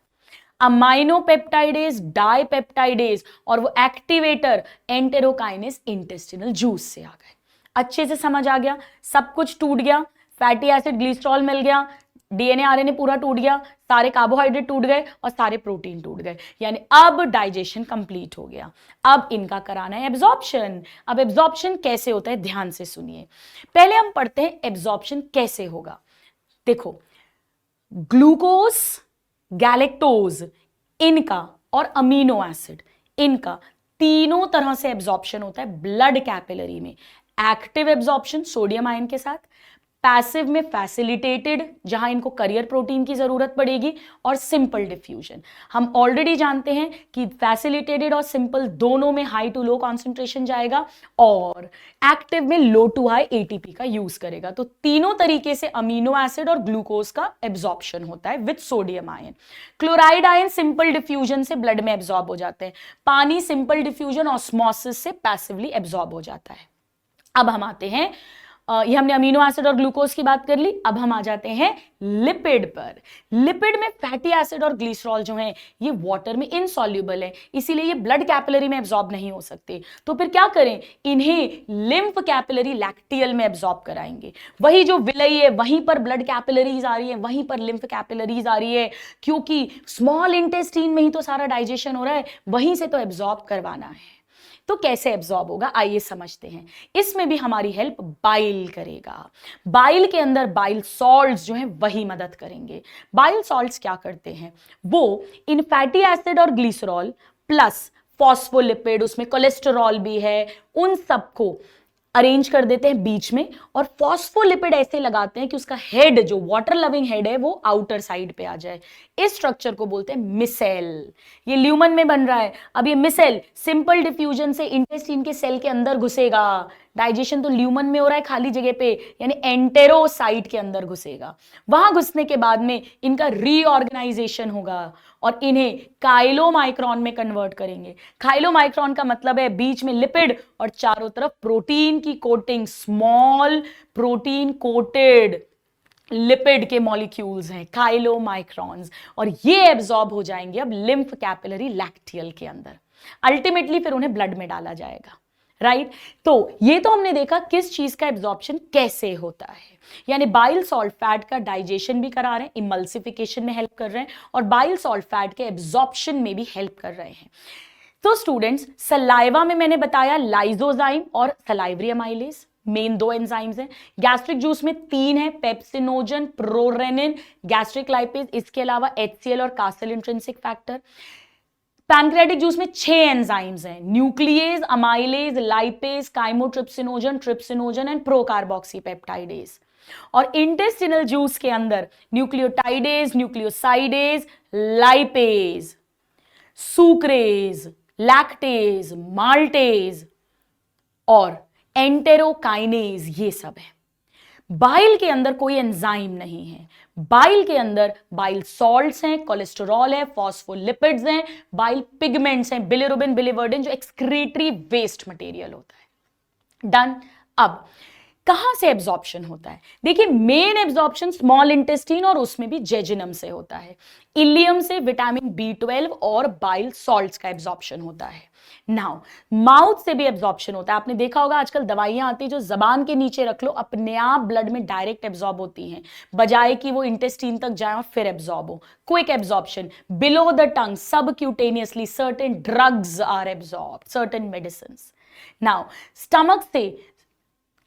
अमाइनो पेप्टाइडेज डाइपेप्टाइडेज और वो एक्टिवेटर एंटेरोकाइनेज इंटेस्टिनल जूस से आ गए। अच्छे से समझ आ गया, सब कुछ टूट गया, फैटी एसिड ग्लिसरॉल मिल गया, डीएनए आरएनए पूरा टूट गया, सारे कार्बोहाइड्रेट टूट गए और सारे प्रोटीन टूट गए। यानी अब डाइजेशन कंप्लीट हो गया। अब इनका कराना है एब्जॉर्प्शन। अब एब्जॉर्प्शन कैसे होता है, ध्यान से सुनिए। पहले हम पढ़ते हैं एब्जॉर्प्शन कैसे होगा। देखो, ग्लूकोज, गैलेक्टोज इनका और अमीनो एसिड इनका तीनों तरह से एब्जॉर्प्शन होता है ब्लड कैपिलरी में। एक्टिव एब्जॉर्प्शन सोडियम आयन के साथ, पैसिव में फैसिलिटेटेड जहां इनको करियर प्रोटीन की जरूरत पड़ेगी, और सिंपल डिफ्यूजन। हम ऑलरेडी जानते हैं कि फैसिलिटेटेड और सिंपल दोनों में हाई टू लो कॉन्सेंट्रेशन जाएगा, और एक्टिव में लो टू हाई एटीपी का यूज करेगा। तो तीनों तरीके से अमीनो एसिड और ग्लूकोज का एब्जॉर्प्शन होता है with sodium ion. Chloride ion simple diffusion से ब्लड में एब्जॉर्ब हो जाते हैं। पानी सिंपल डिफ्यूजन ऑस्मोसिस से पैसिवली एब्जॉर्ब हो जाता है। अब हम आते हैं, ये हमने अमीनो एसिड और ग्लूकोज की बात कर ली। अब हम आ जाते हैं लिपिड पर। लिपिड में फैटी एसिड और ग्लिसरॉल जो हैं ये वाटर में इनसॉल्युबल है, इसीलिए ये ब्लड कैपिलरी में एब्जॉर्ब नहीं हो सकते। तो फिर क्या करें, इन्हें लिम्फ कैपिलरी लैक्टियल में एब्जॉर्ब कराएंगे। वही जो विलई है वहीं पर ब्लड कैपिलरीज आ रही है, वहीं पर लिम्फ कैपिलरीज आ रही है, क्योंकि स्मॉल इंटेस्टीन में ही तो सारा डाइजेशन हो रहा है, वहीं से तो एब्जॉर्ब करवाना है। तो कैसे एब्जॉर्ब होगा आइए समझते हैं। इसमें भी हमारी हेल्प बाइल करेगा। बाइल के अंदर बाइल सॉल्ट्स जो हैं वही मदद करेंगे। बाइल सॉल्ट्स क्या करते हैं, वो इन फैटी एसिड और ग्लिसरॉल प्लस फॉस्फोलिपिड, उसमें कोलेस्टेरॉल भी है, उन सबको अरेंज कर देते हैं बीच में, और फॉस्फोलिपिड ऐसे लगाते हैं कि उसका हेड जो वाटर लविंग हेड है वो आउटर साइड पे आ जाए। इस स्ट्रक्चर को बोलते हैं मिसेल। ये ल्यूमन में बन रहा है। अब ये मिसेल सिंपल डिफ्यूजन से इंटेस्टाइन के सेल के अंदर घुसेगा। डाइजेशन तो ल्यूमन में हो रहा है खाली जगह पे, यानी एंटेरोसाइट के अंदर घुसेगा। वहां घुसने के बाद में इनका रीऑर्गेनाइजेशन होगा और इन्हें काइलोमाइक्रॉन में कन्वर्ट करेंगे। काइलोमाइक्रॉन का मतलब है बीच में लिपिड और चारों तरफ प्रोटीन की coating, small protein coated lipid के मॉलिक्यूल्स हैं काइलोमाइक्रॉन्स, और ये एब्जॉर्ब हो जाएंगे अब लिम्फ कैपिलरी लैक्टियल के अंदर। अल्टीमेटली फिर उन्हें ब्लड में डाला जाएगा, राइट। तो ये तो हमने देखा किस चीज का एब्जॉर्प्शन कैसे होता है, यानी बाइल सॉल्ट फैट का डाइजेशन भी करा रहे हैं, इमल्सिफिकेशन में हेल्प कर रहे हैं, और बाइल सॉल्ट फैट के एब्जॉर्प्शन में भी हेल्प कर रहे हैं। तो स्टूडेंट्स, सलाइवा में मैंने बताया लाइजोजाइम और सलाइवरी अमाइलेज मेन 2 एंजाइम्स हैं। गैस्ट्रिक जूस में 3 है, पेप्सिनोजन, प्रोरेनिन, गैस्ट्रिक लाइपेज, इसके अलावा HCl और Castle intrinsic factor. Pancreatic juice में 6 एंजाइम्स हैं, nuclease, amylase, lipase, chymotrypsinogen, trypsinogen and procarboxypeptidase. और इंटेस्टिनल जूस के अंदर nucleotidase, nucleosidase, lipase, sucrase, lactase, maltase और एंटेरोकाइनेज, ये सब है। बाइल के अंदर कोई एंजाइम नहीं है। बाइल के अंदर बाइल सॉल्ट्स हैं, कोलेस्टेरॉल है, फॉस्फोलिपिड्स हैं, बाइल पिगमेंट्स हैं, बिलिरुबिन, बिलिवर्डिन, जो एक्सक्रीटरी वेस्ट मटेरियल होता है। डन। अब कहां से एब्जॉर्प्शन होता है? देखिए, मेन एब्जॉर्प्शन स्मॉल इंटेस्टाइन और उसमें भी जेजुनम से होता है। इलियम से विटामिन B12 और बाइल सॉल्ट्स का एब्जॉर्प्शन होता है। नाउ माउथ से भी एब्जॉर्प्शन होता है। आपने देखा होगा आजकल दवाइयां आती है जो जबान के नीचे रख लो, अपने आप ब्लड में डायरेक्ट एब्जॉर्ब होती हैं, बजाय कि वो इंटेस्टाइन तक जाए और फिर एब्जॉर्ब हो। Quick absorption below the tongue, subcutaneously, certain drugs are absorb, certain medicine. Now stomach से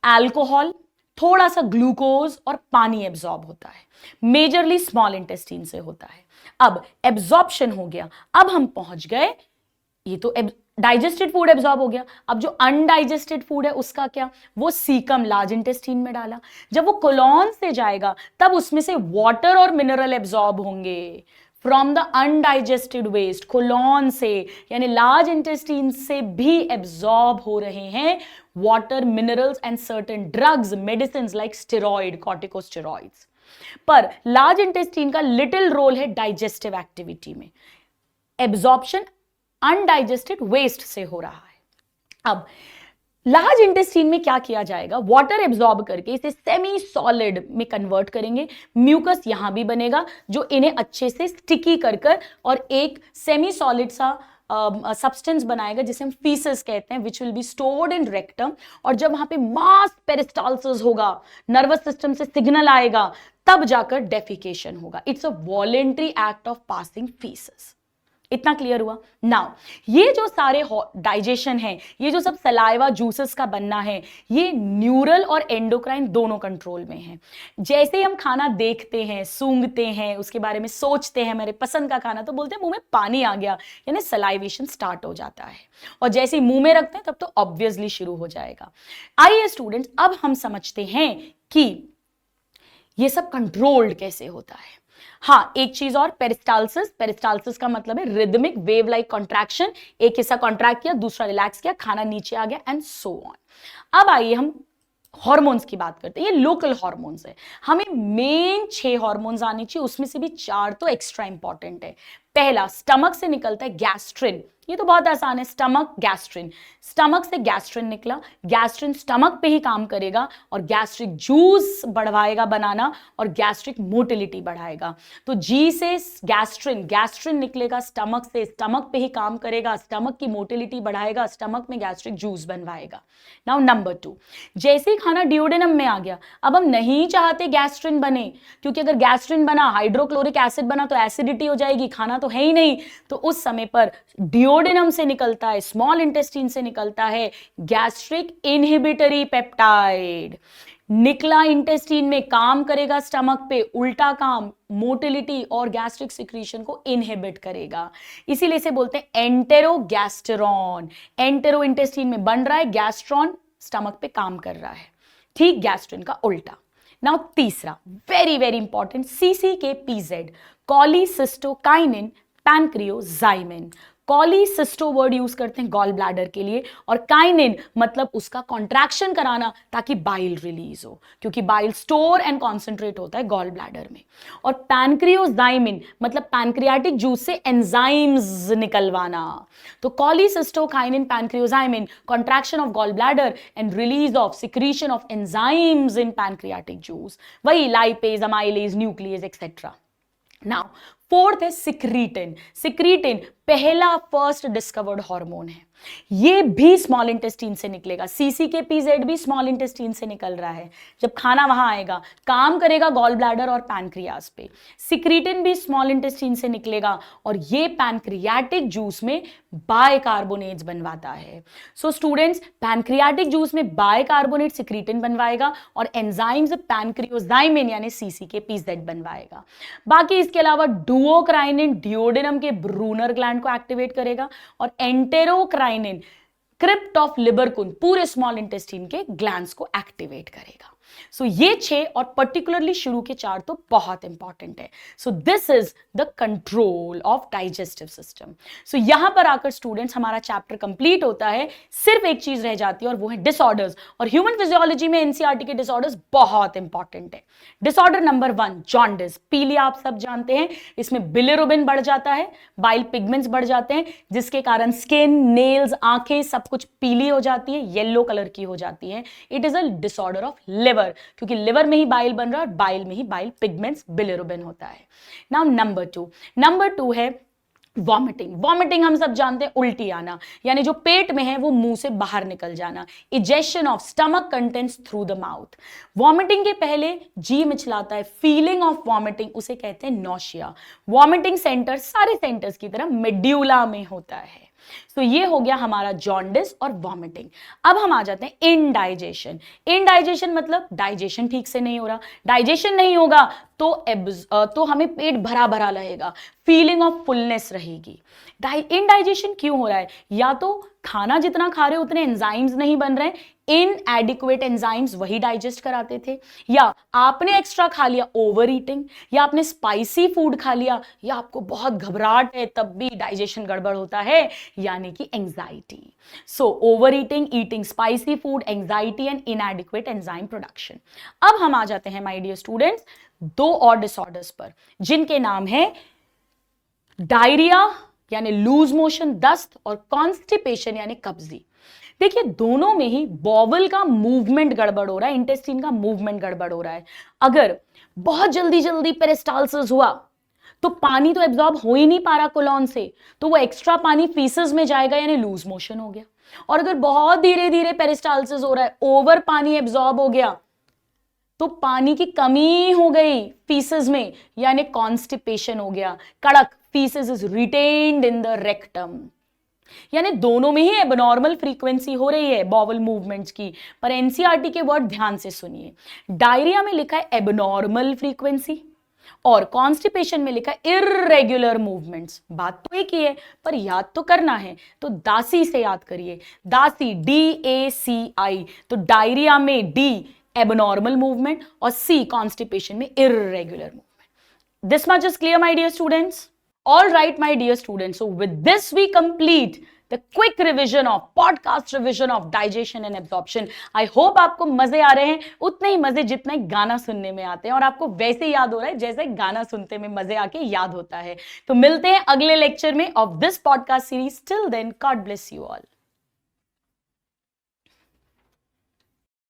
अल्कोहल, थोड़ा सा ग्लूकोज और पानी एब्जॉर्ब होता है, मेजरली स्मॉल इंटेस्टाइन से होता है। अब एब्जॉर्प्शन हो गया, अब हम पहुंच गए, ये तो डाइजेस्टेड फूड एब्जॉर्ब हो गया। अब जो अनडाइजेस्टेड फूड है उसका क्या, वो सीकम लार्ज इंटेस्टाइन में डाला। जब वो कोलॉन से जाएगा तब उसमें से वाटर और मिनरल एब्जॉर्ब होंगे from the undigested waste, colon से, यानी लार्ज इंटेस्टाइन से भी एब्जॉर्ब हो रहे हैं water, minerals and certain drugs, medicine like steroid, corticosteroids. पर लार्ज इंटेस्टाइन का लिटिल रोल है डाइजेस्टिव एक्टिविटी में। एब्जॉर्प्शन अनडाइजेस्टेड वेस्ट से हो रहा है। अब लार्ज इंटेस्टाइन में क्या किया जाएगा, वाटर एब्जॉर्ब करके इसे सेमी सॉलिड में कन्वर्ट करेंगे। म्यूकस यहां भी बनेगा जो इन्हें अच्छे से स्टिकी कर और एक सेमी सॉलिड सा सब्सटेंस बनाएगा जिसे हम फीसस कहते हैं, which will be stored in rectum. और जब वहां पे मास पेरिस्टाल्सिस होगा, नर्वस सिस्टम से सिग्नल आएगा, तब जाकर डेफिकेशन होगा। It's a voluntary act of passing faeces. इतना क्लियर हुआ? नाउ ये जो सारे डाइजेशन है, ये जो सब सलाइवा जूसेस का बनना है, ये न्यूरल और एंडोक्राइन दोनों कंट्रोल में है। जैसे ही हम खाना देखते हैं, सूंघते हैं, उसके बारे में सोचते हैं, मेरे पसंद का खाना, तो बोलते हैं मुंह में पानी आ गया, यानी सलाइवेशन स्टार्ट हो जाता है। और जैसे ही मुंह में रखते हैं तब तो ऑब्वियसली शुरू हो जाएगा। आइए स्टूडेंट्स, अब हम समझते हैं कि ये सब कंट्रोल्ड कैसे होता है। हाँ, एक चीज और, पेरिस्टाल्सिस। पेरिस्टाल्सिस का मतलब है रिदमिक वेव लाइक कॉन्ट्रैक्शन। एक हिस्सा कॉन्ट्रैक्ट किया, दूसरा रिलैक्स किया, खाना नीचे आ गया, एंड सो ऑन। अब आइए हम हार्मोन्स की बात करते हैं। ये लोकल हार्मोन्स है। हमें मेन 6 हार्मोन्स आने चाहिए, उसमें से भी 4 तो एक्स्ट्रा इंपॉर्टेंट है। पहला, स्टमक से निकलता है गैस्ट्रिन। ये तो बहुत आसान है, स्टमक गैस्ट्रिन। स्टमक से गैस्ट्रिन निकला, गैस्ट्रिन स्टमक पे ही काम करेगा और गैस्ट्रिक जूस बढ़वाएगा बनाना और गैस्ट्रिक मोटिलिटी बढ़ाएगा। तो जी से गैस्ट्रिन, गैस्ट्रिन निकलेगा स्टमक से, स्टमक पे ही काम करेगा, स्टमक की मोटिलिटी बढ़ाएगा, स्टमक में गैस्ट्रिक जूस बनवाएगा। नाउ नंबर 2, जैसे ही खाना डिओडेनम में आ गया, अब हम नहीं चाहते गैस्ट्रिन बने, क्योंकि अगर गैस्ट्रिन बना, हाइड्रोक्लोरिक एसिड बना तो एसिडिटी हो जाएगी, खाना तो है ही नहीं। तो उस समय पर डिओडेनम से निकलता है, स्मॉल इंटेस्टाइन से निकलता है गैस्ट्रिक इनहिबिटरी पेप्टाइड। निकला इंटेस्टाइन में काम करेगा स्टमक पे, उल्टा काम मोटिलिटी और गैस्ट्रिक सिक्रीशन को इनहिबिट करेगा, इसीलिए इसे बोलते हैं एंटेरोगैस्टेरॉन। एंटेरो इंटेस्टाइन में बन रहा है, गैस्ट्रॉन स्टमक पे काम कर रहा है, ठीक गैस्ट्रिन का उल्टा। नाउ तीसरा very very important, CCK-PZ, cholecystokinin pancreozymin. Cholecysto word use करते हैं गॉल ब्लैडर के लिए, और काइनिन मतलब उसका कॉन्ट्रैक्शन कराना ताकि बाइल रिलीज हो, क्योंकि बाइल स्टोर एंड कॉन्सेंट्रेट होता है गॉल ब्लैडर में। और पैनक्रियोजाइमिन मतलब पैनक्रियाटिक जूस से एंजाइम्स निकलवाना। तो cholecystokinin pancreozymin, contraction of gall bladder and release of secretion of enzymes in pancreatic juice, वही lipase, amylase, nucleus etcetera. Now fourth है सिक्रीटिन। सिक्रीटिन पहला फर्स्ट डिस्कवर्ड हार्मोन है, ये भी स्मॉल इंटेस्टाइन से निकलेगा। CCK-PZ भी स्मॉल इंटेस्टाइन से निकल रहा है, जब खाना वहां आएगा काम करेगा गॉल ब्लैडर और पैनक्रियास पे। सिक्रीटिन भी स्मॉल इंटेस्टाइन से निकलेगा और ये पैनक्रियाटिक जूस में बाइकार्बोनेट्स बनवाता है। सो स्टूडेंट्स, पैनक्रियाटिक जूस में बाइकार्बोनेट सिक्रीटिन बनवाएगा और एंजाइम्स पैनक्रियोजाइमिन यानी CCK-PZ बनवाएगा। बाकी इसके अलावा डुओक्राइनिन डिओडेनम के ब्रूनर ग्लैंड को एक्टिवेट करेगा और एंटेरोक्राइनिन क्रिप्ट ऑफ लिबरकुन पूरे स्मॉल इंटेस्टाइन के ग्लैंड्स को एक्टिवेट करेगा। सो ये 6 और पर्टिकुलरली शुरू के 4 तो बहुत इंपॉर्टेंट है। So this is the control of digestive system. So यहां पर आकर स्टूडेंट्स हमारा चैप्टर कंप्लीट होता है, सिर्फ एक चीज रह जाती है और वो है डिसऑर्डर्स। और ह्यूमन फिजियोलॉजी में NCERT के डिसऑर्डर्स बहुत इंपॉर्टेंट है। डिसऑर्डर नंबर 1 जॉन्डिस, पीलिया आप सब जानते हैं, इसमें बिलिरुबिन बढ़ जाता है, बाइल पिगमेंट्स बढ़ जाते हैं, जिसके कारण स्किन, नेल्स, आंखें सब कुछ पीली हो जाती है, येलो कलर की हो जाती है। It is a disorder of liver, क्योंकि लिवर में ही बाइल बन रहा है और बाइल में ही बाइल पिगमेंट्स बिलिरुबिन होता है। नाउ नंबर 2 है वॉमिटिंग। वॉमिटिंग हम सब जानते हैं, उल्टी आना, यानी जो पेट में है वो मुंह से बाहर निकल जाना। Egestion of stomach contents through the mouth. Vomiting के पहले जी मिचलाता है, फीलिंग ऑफ वॉमिटिंग, उसे कहते हैं नॉशिया। वॉमिटिंग सेंटर सारे सेंटर्स की तरह मेड्यूला में होता है। तो ये हो गया हमारा जॉन्डिस और वॉमिटिंग। अब हम आ जाते हैं इनडाइजेशन। इनडाइजेशन मतलब डाइजेशन ठीक से नहीं हो रहा। डाइजेशन नहीं होगा तो हमें पेट भरा भरा रहेगा, फीलिंग ऑफ फुलनेस रहेगी। इनडाइजेशन क्यों हो रहा है? या तो खाना जितना खा रहे हो उतने एंजाइम्स नहीं बन रहे, इनएडिक्वेट एंजाइम्स वही डाइजेस्ट कराते थे, या आपने एक्स्ट्रा खा लिया ओवर ईटिंग, या आपने स्पाइसी फूड खा लिया, या आपको बहुत घबराहट है तब भी डाइजेशन गड़बड़ होता है, यानी कि anxiety. So over eating, eating spicy food, anxiety and इनएडिक्वेट enzyme production. अब हम आ जाते हैं माय डियर स्टूडेंट्स 2 और डिसऑर्डर्स पर, जिनके नाम है डायरिया यानी लूज मोशन, दस्त, और कॉन्स्टिपेशन यानी कब्जी। देखिए दोनों में ही बॉवल का मूवमेंट गड़बड़ हो रहा है, इंटेस्टाइन का मूवमेंट गड़बड़ हो रहा है। अगर बहुत जल्दी जल्दी पेरिस्टाल्सिस हुआ तो पानी तो एब्जॉर्ब हो ही नहीं पा रहा कोलॉन से, तो वो एक्स्ट्रा पानी फीसेस में जाएगा यानी लूज मोशन हो गया। और अगर बहुत धीरे धीरे पेरिस्टाल्सिस हो रहा है, ओवर पानी एब्जॉर्ब हो गया, तो पानी की कमी हो गई फीसेस में यानी कॉन्स्टिपेशन हो गया। कड़क faeces is retained in the rectum. यानी दोनों में ही एबनॉर्मल फ्रीक्वेंसी हो रही है बॉवल मूवमेंट्स की। पर एनसीईआरटी के वर्ड ध्यान से सुनिए, डायरिया में लिखा है एबनॉर्मल फ्रीक्वेंसी और कॉन्स्टिपेशन में लिखा है इर्रेगुलर मूवमेंट्स। बात तो एक ही है पर याद तो करना है, तो दासी से याद करिए, दासी DACI। तो डायरिया में D एबनॉर्मल मूवमेंट और C कॉन्स्टिपेशन में irregular movement. This much is clear my dear students? All right, my dear students. So with this, we complete the quick revision of podcast revision of digestion and absorption. I hope आपको मजे आ रहे हैं, उतने ही मजे जितने गाना सुनने में आते हैं, और आपको वैसे याद हो रहा है जैसे गाना सुनते में मजे आके याद होता है। तो मिलते हैं अगले लेक्चर में of this podcast series. Till then, God bless you all.